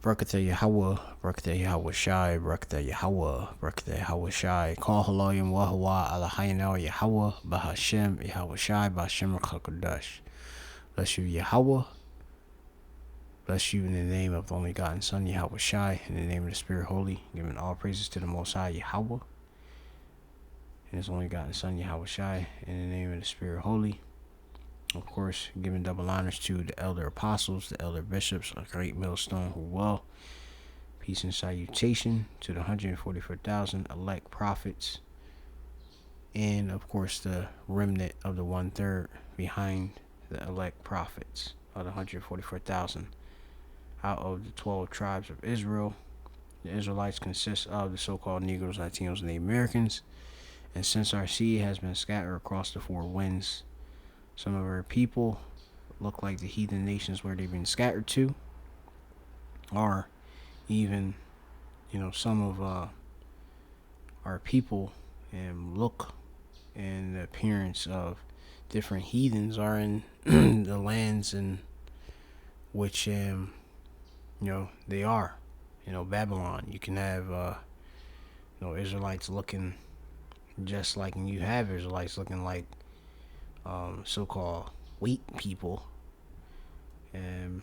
Barakatah Yahweh, Barakatah Yahweh Shai, Barakatah Yahweh, Barakatah Yahweh Shai, Call Halayim Wahawa, Alahayinao Yahweh, Bahashem, Yahweh Shai, Bahashem Rakakadash. Bless you, Yahweh. Bless you in the name of the only God and Son, Yahweh Shai, in the name of the Spirit Holy, giving all praises to the Most High, Yahweh, and His only God and Son, Yahweh Shai, in the name of the Spirit Holy. Of course, giving double honors to the elder apostles, the elder bishops, a great millstone who well. Peace and salutation to the 144,000 elect prophets, and of course the remnant of the 1/3 behind the elect prophets of the 144,000 out of the 12 tribes of Israel. The Israelites consist of the so-called Negroes, Latinos, and Native Americans, and since our seed has been scattered across the four winds, some of our people look like the heathen nations where they've been scattered to, or even, some of our people look and the appearance of different heathens are in the lands in which they are. Babylon. You can have Israelites looking just like, and you have Israelites looking like so-called wheat people, and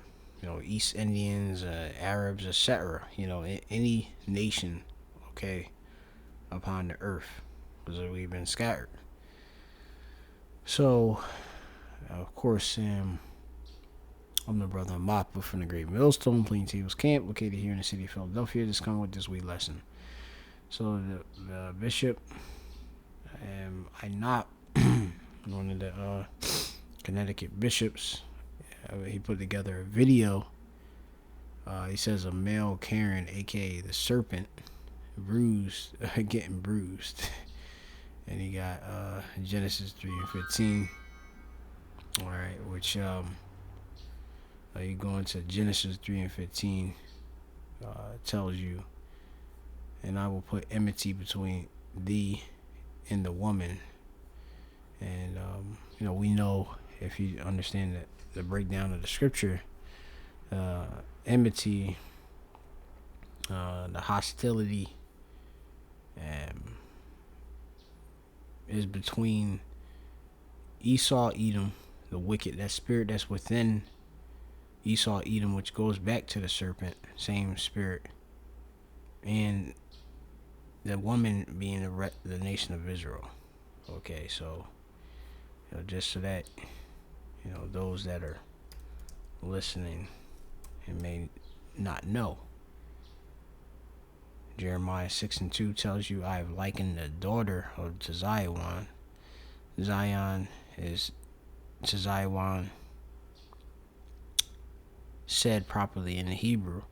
East Indians, Arabs, etc. Any nation, okay, upon the earth, because we've been scattered. So, of course, I'm the brother Mappa from the Great Millstone Plaintables Camp, located here in the city of Philadelphia. Just come with this wee lesson. So the bishop, I'm not one of the Connecticut bishops. He put together a video. He says a male Karen, aka the Serpent, getting bruised, and he got Genesis 3:15. All right, which you go into Genesis 3:15, tells you, and I will put enmity between thee and the woman, and we know, if you understand the breakdown of the scripture, enmity, the hostility, is between Esau, Edom, the wicked, that spirit that's within Esau, Edom, which goes back to the serpent, same spirit, and the woman being the nation of Israel. Okay, so just so that those that are listening and may not know, Jeremiah 6:2 tells you, I have likened the daughter to Zion. Zion is to Zion, said properly in the Hebrew,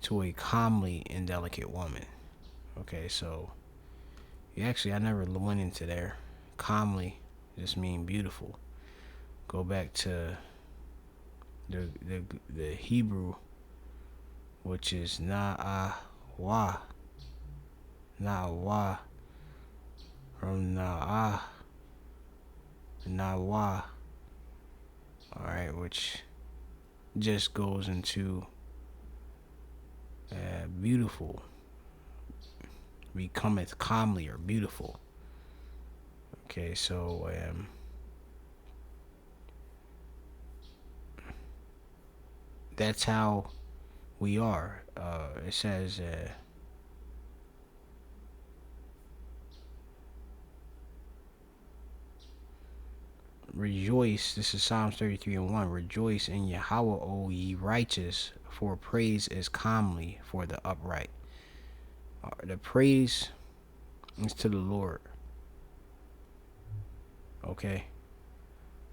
to a comely and delicate woman. Okay, so I never went into there. Comely just mean beautiful. Go back to the Hebrew, which is na'awah, from nawah. All right, which just goes into beautiful, becometh comely or beautiful. Okay, so that's how we are. It says rejoice. This is Psalms 33:1. Rejoice in Yahweh, O ye righteous, for praise is comely for the upright. The praise is to the Lord. Okay,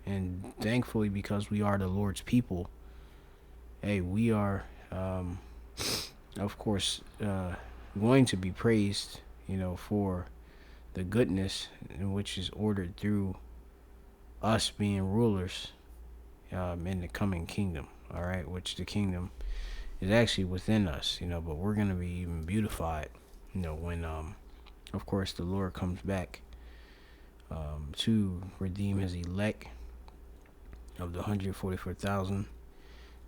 and thankfully, because we are the Lord's people, hey, we are of course going to be praised, for the goodness in which is ordered through us being rulers in the coming kingdom. All right, which the kingdom is actually within us, but we're going to be even beautified, when of course the Lord comes back to redeem his elect of the 144,000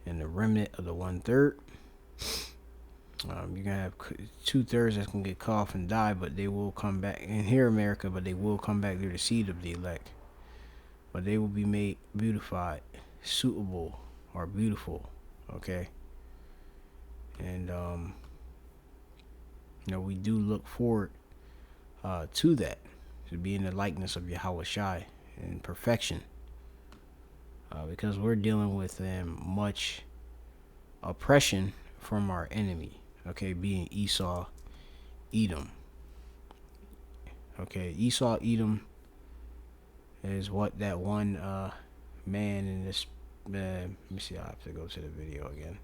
and the remnant of the 1/3. You're gonna have 2/3 that's gonna get cut off and die, but they will come back in here, America. But they will come back. They're the seed of the elect, but they will be made beautified, suitable, or beautiful. Okay, and we do look forward to that, to be in the likeness of Yahweh Shai in perfection, because we're dealing with much oppression from our enemy. Okay, being Esau, Edom. Okay, Esau, Edom is what that one man in this. Let me see. I have to go to the video again.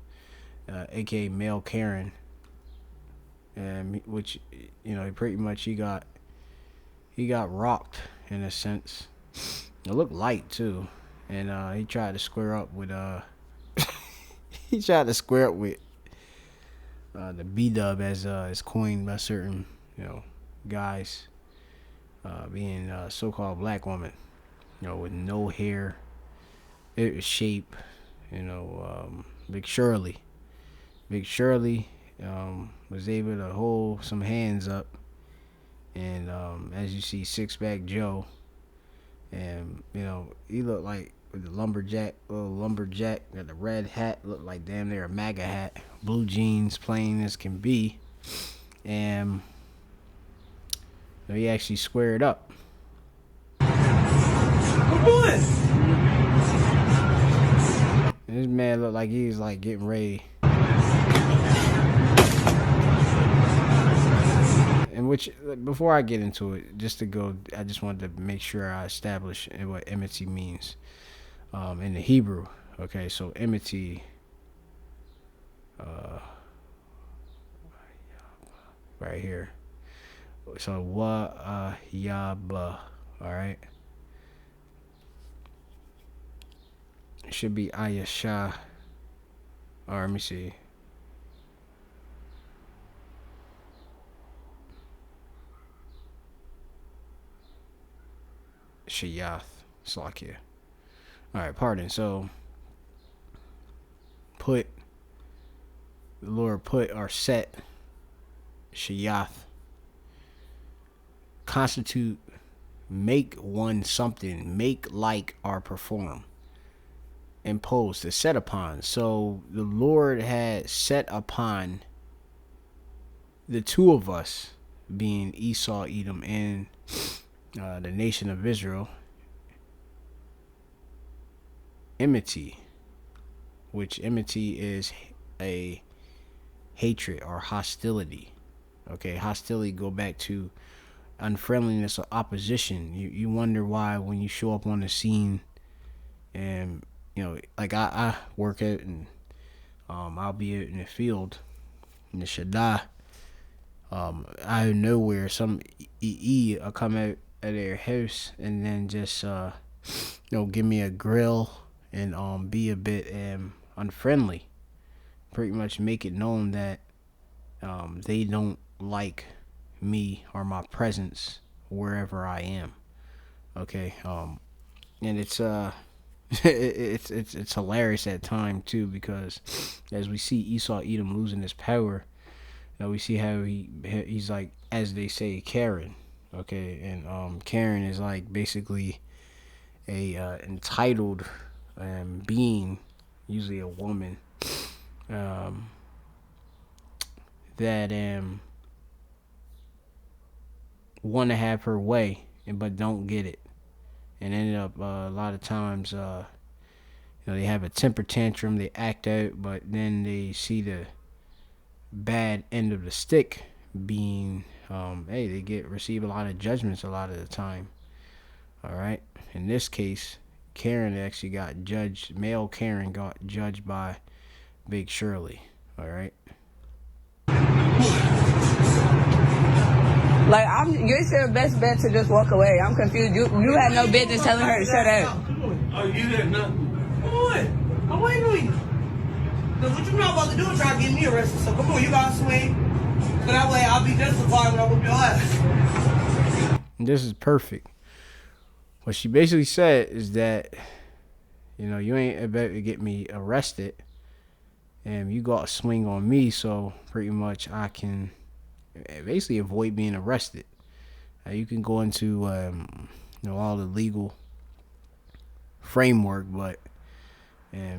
AKA male Karen, and which pretty much he got rocked in a sense. It looked light too, and he tried to square up with the B-dub as coined by certain guys, being so-called black woman, with no hair, shape, Big Shirley was able to hold some hands up, and as you see, Six-Pack Joe, and he looked like with the little lumberjack, got the red hat, looked like damn near a MAGA hat, blue jeans, plain as can be, and he actually squared up. What boy? This man looked like he was like getting ready. And which, before I get into it, I just wanted to make sure I establish what enmity means in the Hebrew. Okay, so enmity, right here. So wa yaba, all right. It should be ayasha. Or let me see. Shayath, Slakia. All right, pardon. So, the Lord put or set Shayath, constitute, make one something, make like or perform, impose, to set upon. So the Lord had set upon the two of us, being Esau, Edom, and the nation of Israel, enmity, which enmity is a hatred or hostility. Okay, hostility go back to unfriendliness or opposition. You wonder why when you show up on the scene, and like I work at, and I'll be in the field in the Shaddai, out of nowhere some EE will come out of their house and then just give me a grill and be a bit unfriendly, pretty much make it known that they don't like me or my presence wherever I am. Okay, and it's it's hilarious at time too, because as we see Esau Edom losing his power, we see how he's like, as they say, Karen. Okay, and Karen is like basically a entitled being, usually a woman, that want to have her way, but don't get it, and ended up a lot of times they have a temper tantrum, they act out, but then they see the bad end of the stick being they receive a lot of judgments a lot of the time. All right, in this case, Karen actually got judged. Male Karen got judged by Big Shirley. All right. Like, it's your best bet to just walk away. I'm confused. You had no business telling her to shut up. Oh, you had nothing. Come on. I'm waiting on you. Because what you not about to do is try to get me arrested. So come on, you got to swing. So that way I'll be justified when I whoop your ass. This is perfect. What she basically said is that, you ain't about to get me arrested. and you got a swing on me, so pretty much I can basically avoid being arrested. You can go into all the legal framework, but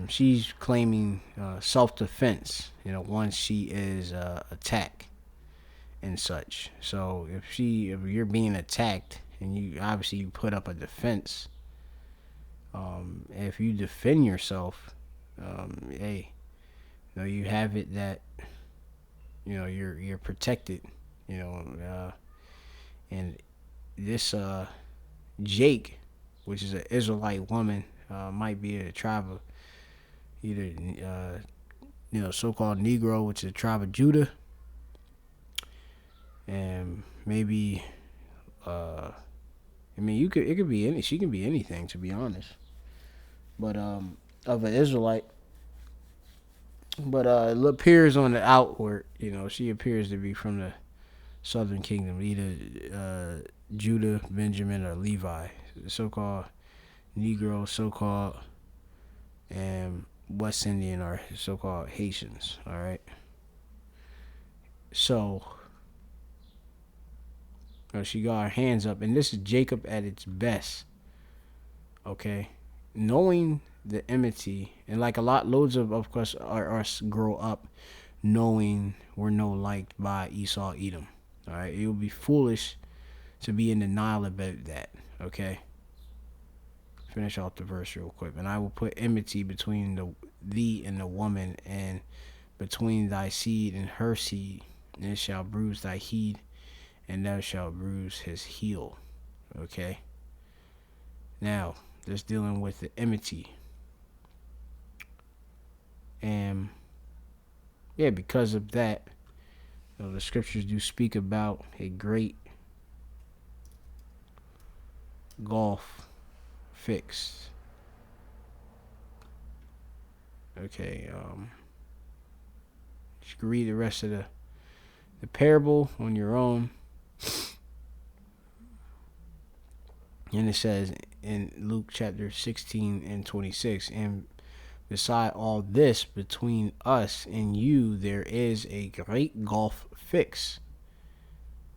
she's claiming self-defense. Once she is attacked and such. So if you're being attacked and you put up a defense, if you defend yourself, hey, you have it that you're protected. And this Jake, which is an Israelite woman, might be a tribe of either so-called Negro, which is a tribe of Judah, and maybe it could be she can be anything, to be honest, but of an Israelite. But it appears on the outward, she appears to be from the southern kingdom, either Judah, Benjamin, or Levi, so-called Negro, so-called West Indian, or so-called Haitians. All right. So she got her hands up, and this is Jacob at its best. Okay, knowing the enmity, and like loads of course, us grow up knowing we're no liked by Esau, Edom. All right, it would be foolish to be in denial about that. Okay, finish off the verse real quick. And I will put enmity between thee and the woman, and between thy seed and her seed, and it shall bruise thy head, and thou shalt bruise his heel. Okay. Now, just dealing with the enmity. And because of that, the scriptures do speak about a great gulf fixed. Okay, you can read the rest of the parable on your own. And it says in Luke chapter 16 and 26, and beside all this, between us and you, there is a great gulf fixed,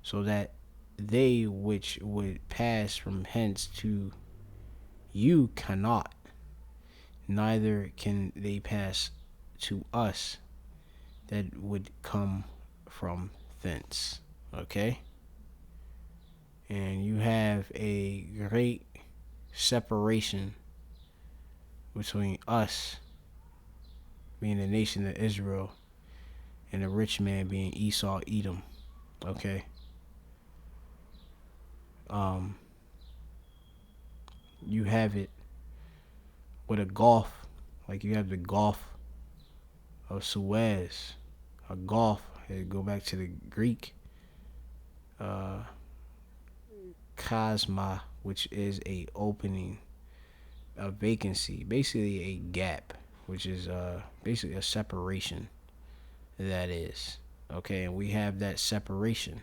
so that they which would pass from hence to you cannot, neither can they pass to us that would come from thence. Okay? And you have a great separation between us, being the nation of Israel, and the rich man being Esau, Edom. Okay? You have it with a gulf, like you have the Gulf of Suez. A gulf, go back to the Greek, chasma, which is a opening, a vacancy, basically a gap, which is basically a separation. That is okay, and we have that separation.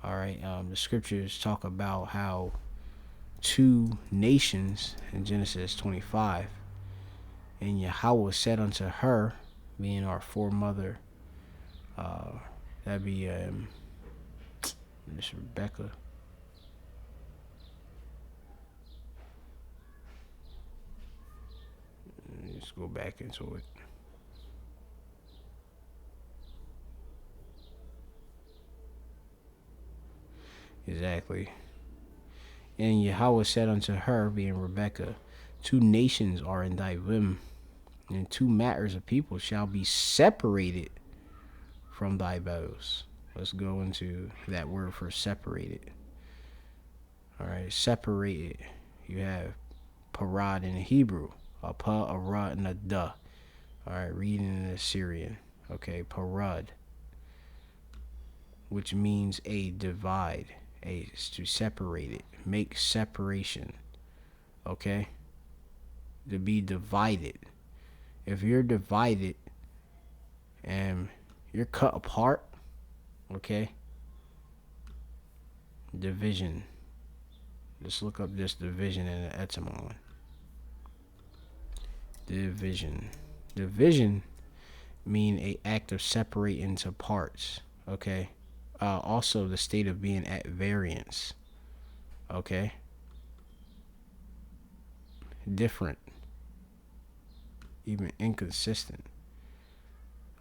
All right. The scriptures talk about how two nations in Genesis 25, and Yahweh said unto her, being our foremother, that'd be Miss Rebecca. Let's go back into it. Exactly. And Yahweh said unto her, being Rebecca, two nations are in thy womb, and two matters of people shall be separated from thy bowels. Let's go into that word for separated. All right, separated. You have parad in the Hebrew, a pa, a ra, and a da. All right, reading in the Syrian. Okay, parad, which means a divide, to separate it, make separation. Okay, to be divided. If you're divided and you're cut apart, okay, division. Just look up this division in the etymology. Division mean a act of separating into parts. Okay. Also, the state of being at variance. Okay. Different, even inconsistent.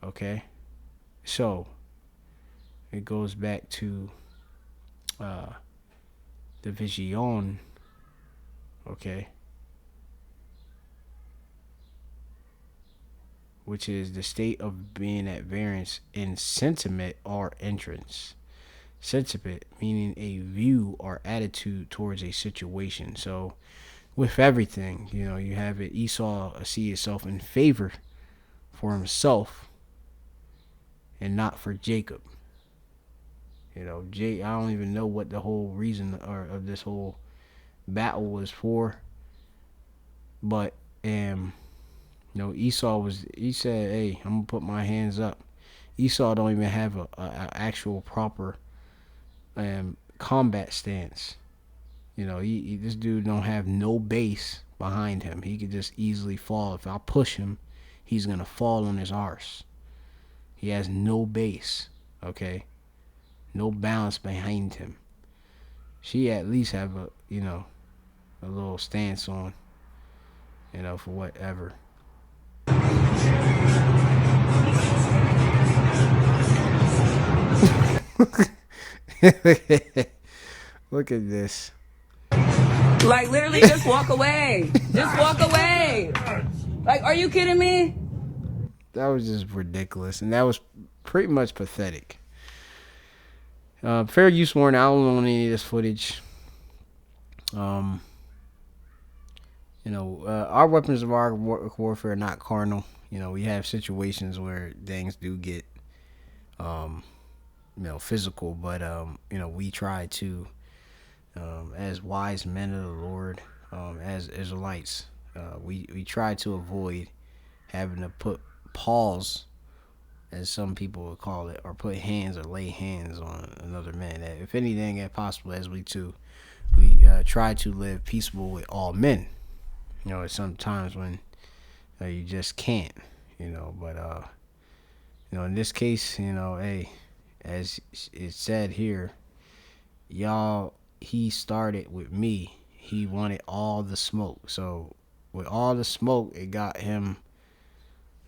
Okay. So it goes back to the vision. Okay. Which is the state of being at variance in sentiment or entrance. Sentiment meaning a view or attitude towards a situation. So with everything, you have it. Esau see itself in favor for himself and not for Jacob. I don't even know what the whole reason of this whole battle was for, but Esau he said, "Hey, I'm gonna put my hands up." Esau don't even have a actual proper combat stance. This dude don't have no base behind him. He could just easily fall. If I push him, he's gonna fall on his arse. He has no base. Okay, no balance behind him. She at least have a little stance on, for whatever. Look at this. Like, literally, just walk away. Just walk away. Like, are you kidding me? That was just ridiculous, and that was pretty much pathetic. Fair use warning. I don't want any of this footage. Our weapons of our warfare are not carnal. We have situations where things do get, physical, but we try to, as wise men of the Lord, as Israelites, we try to avoid having to put paws, as some people would call it, or put hands or lay hands on another man. If anything, if possible, as we try to live peaceable with all men. Sometimes when you just can't, but in this case, hey, as it said here, he started with me. He wanted all the smoke. So with all the smoke, it got him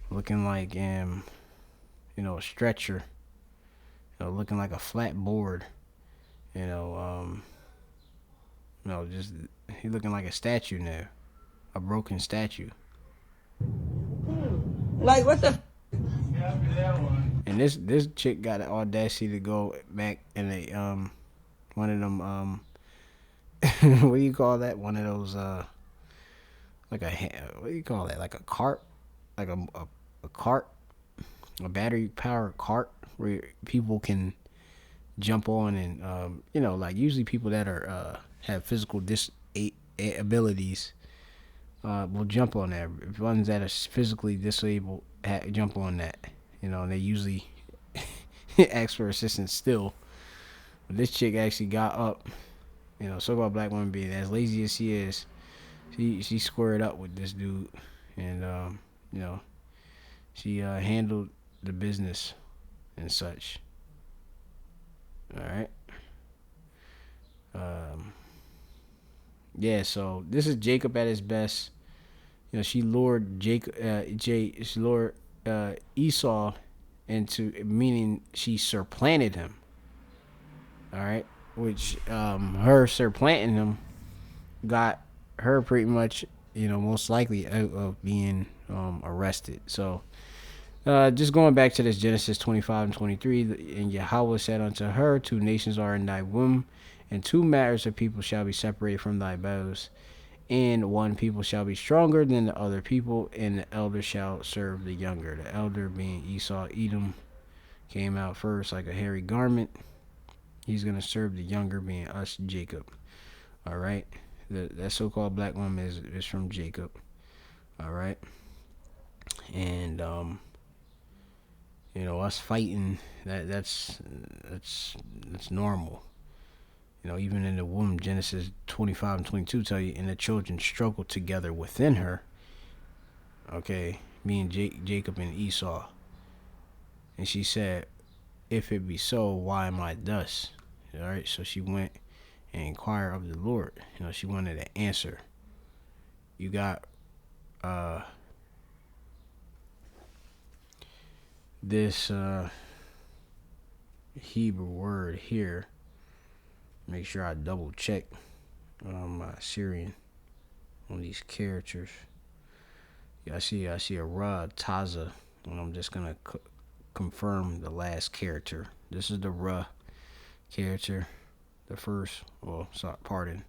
looking like a stretcher, looking like a flat board, just he looking like a statue now, a broken statue. Like, what the? And this chick got the audacity to go back in a one of them what do you call that? One of those what do you call that? Like a cart, like a cart, a battery powered cart where people can jump on and like usually people that are have physical abilities will jump on that. Ones that are physically disabled jump on that. And they usually ask for assistance still. But this chick actually got up. So-called black woman being as lazy as she is, she squared up with this dude, and she handled the business and such. All right. Yeah. So this is Jacob at his best. She lured she lured Esau into, meaning she supplanted him. All right, which her supplanting him got her pretty much, most likely out of being arrested. So just going back to this Genesis 25 and 23, and Yahweh said unto her, 2 nations are in thy womb, and 2 matters of people shall be separated from thy bowels. And 1 people shall be stronger than the other people, and the elder shall serve the younger. The elder being Esau, Edom, came out first like a hairy garment. He's going to serve the younger, being us, Jacob. All right. That so-called black woman is from Jacob. All right. And, us fighting, that's normal. Even in the womb, Genesis 25 and 22 tell you, and the children struggled together within her. Okay, being Jacob and Esau. And she said, if it be so, why am I thus? All right, so she went and inquired of the Lord. She wanted an answer. You got this Hebrew word here. Make sure I double check my Syrian on these characters. Yeah, I see a Ra Taza, and I'm just gonna confirm the last character. This is the Ra character, the first. Well, sorry, pardon.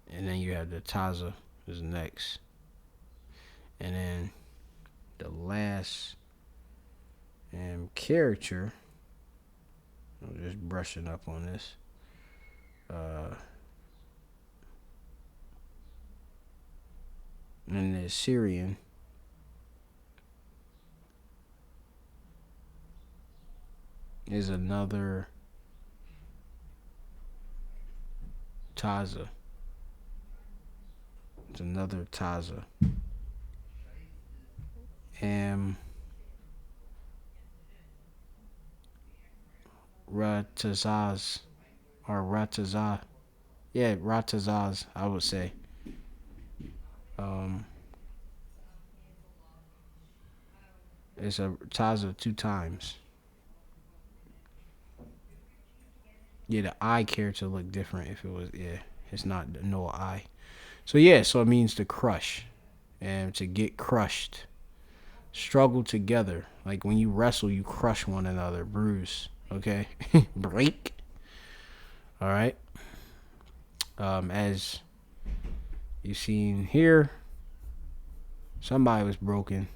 And then you have the Taza is next, and then the last character. I'm just brushing up on this. And the Syrian is another Taza. It's another Taza. And Ratazaz or Ratazah. Yeah, Ratazaz, I would say. It's a Taza 2 times. Yeah, the I character look different if it was, it's not no I. So so it means to crush and to get crushed. Struggle together. Like when you wrestle, you crush one another, bruise. Okay? Break. All right. As you seen here, somebody was broken.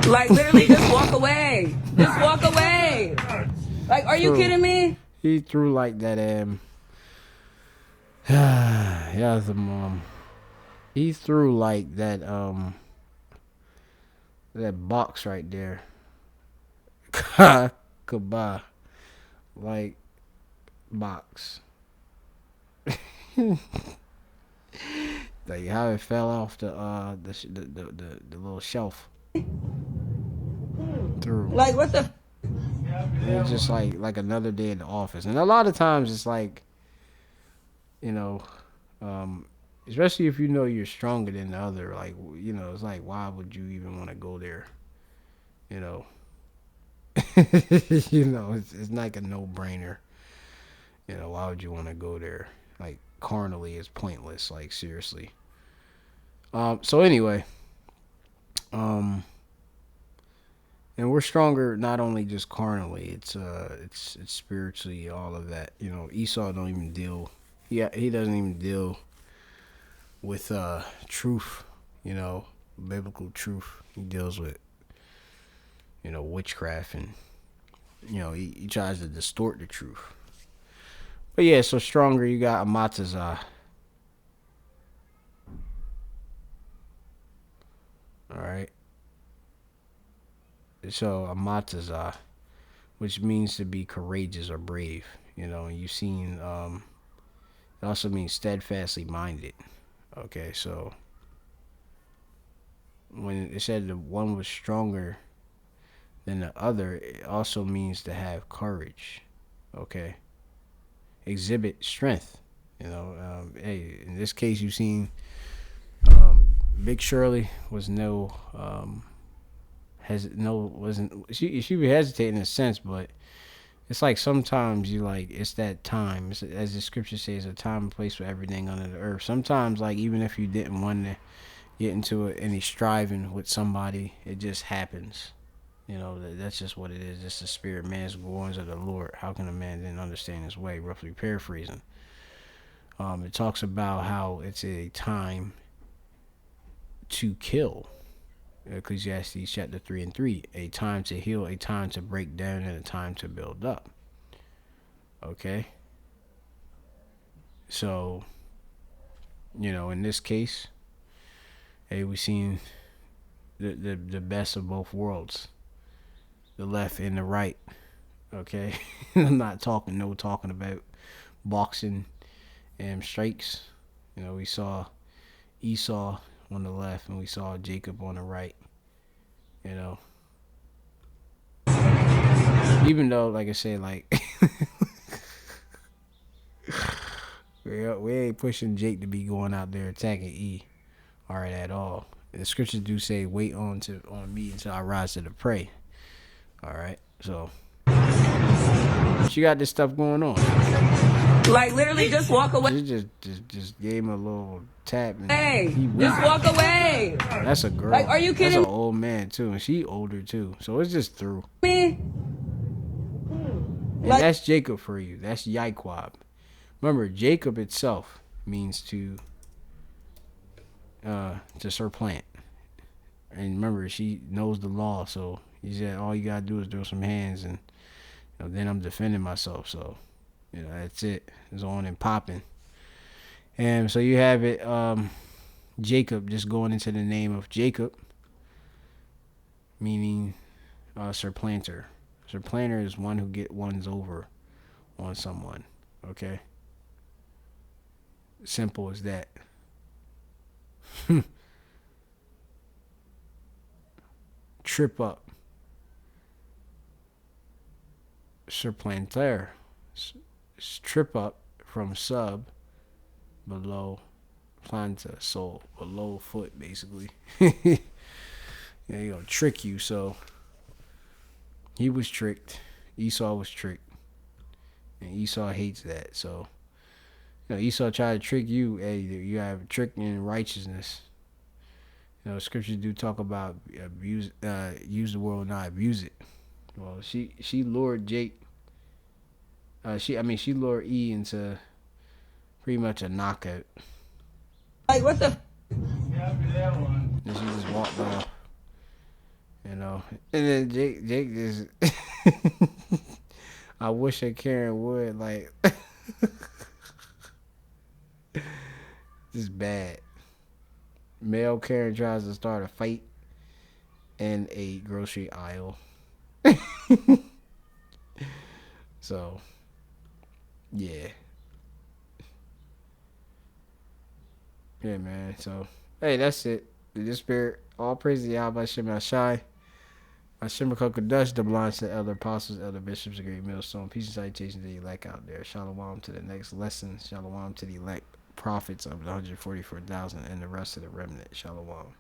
Like literally just walk away. Just walk away. Like, are you kidding me? He threw like that yeah, the mom. He threw like that that box right there. Goodbye. Like box. Like how it fell off the little shelf. Through. Like what the? It's just like another day in the office, and a lot of times it's like, especially if you're stronger than the other. Like it's like, why would you even want to go there? It's like a no-brainer. Why would you want to go there? Like carnally, it's pointless. Like seriously. So anyway, and we're stronger not only just carnally, it's spiritually, all of that. Esau don't even deal. He doesn't even deal with truth. Biblical truth. He deals with witchcraft, and he tries to distort the truth. But yeah, so stronger, you got Amatazah. All right. So Amatazah, which means to be courageous or brave. And you've seen it also means steadfastly minded. Okay, so when it said the one was stronger than the other, it also means to have courage. Okay. Exhibit strength. Hey, in this case, you've seen Big Shirley was she was hesitating in a sense, but it's like sometimes it's that time. It's, as the scripture says, a time and place for everything under the earth. Sometimes, like, even if you didn't want to get into any striving with somebody, it just happens. That's just what it is. It's the spirit. Man's goings of the Lord. How can a man then understand his way? Roughly paraphrasing. It talks about how it's a time to kill. Ecclesiastes chapter 3:3. A time to heal, a time to break down, and a time to build up. Okay. So, in this case, hey, we've seen the best of both worlds. The left and the right. Okay. I'm not talking about boxing strikes. You know, we saw Esau on the left and we saw Jacob on the right. You know, even though, like I said, like we ain't pushing Jake to be going out there attacking E, all right, at all. The scriptures do say, "Wait on me until I rise to the prey." All right, so but you got this stuff going on. Like literally, just walk away. Just gave him a little tap. And Hey, he weak. just walk away. That's a girl. Like, are you That's kidding an old man too, and she older too. So it's just through. me? And that's Jacob for you. That's Yaiquab. Remember, Jacob itself means to serpent. And remember, she knows the law, so he said all you gotta do is throw some hands, and then I'm defending myself. So that's it. It's on and popping. And so you have it, Jacob, just going into the name of Jacob, meaning supplanter. Supplanter is one who get ones over on someone. Okay? Simple as that. Trip up. Supplanter. Trip up from sub, below planta, so below foot, basically. He gonna trick you. So he was tricked. Esau was tricked, and Esau hates that. So Esau tried to trick you. Hey, you have trick in righteousness. Scriptures do talk about use the word, not abuse it. Well, she lured Jake. She lured E into pretty much a knockout. Like what the? And she just walked off. And then Jake just. I wish that Karen would like. Just bad. Male Karen tries to start a fight in a grocery aisle. So, yeah. Yeah, man. So, hey, that's it. The spirit, all praise to Yahweh Shem Ashai. Hashem Kokodash, the belongs to the elder apostles, elder bishops, the great millstone. Peace and salutations to the elect out there. Shalom to the next lesson. Shalom to the elect prophets of the 144,000 and the rest of the remnant. Shalom.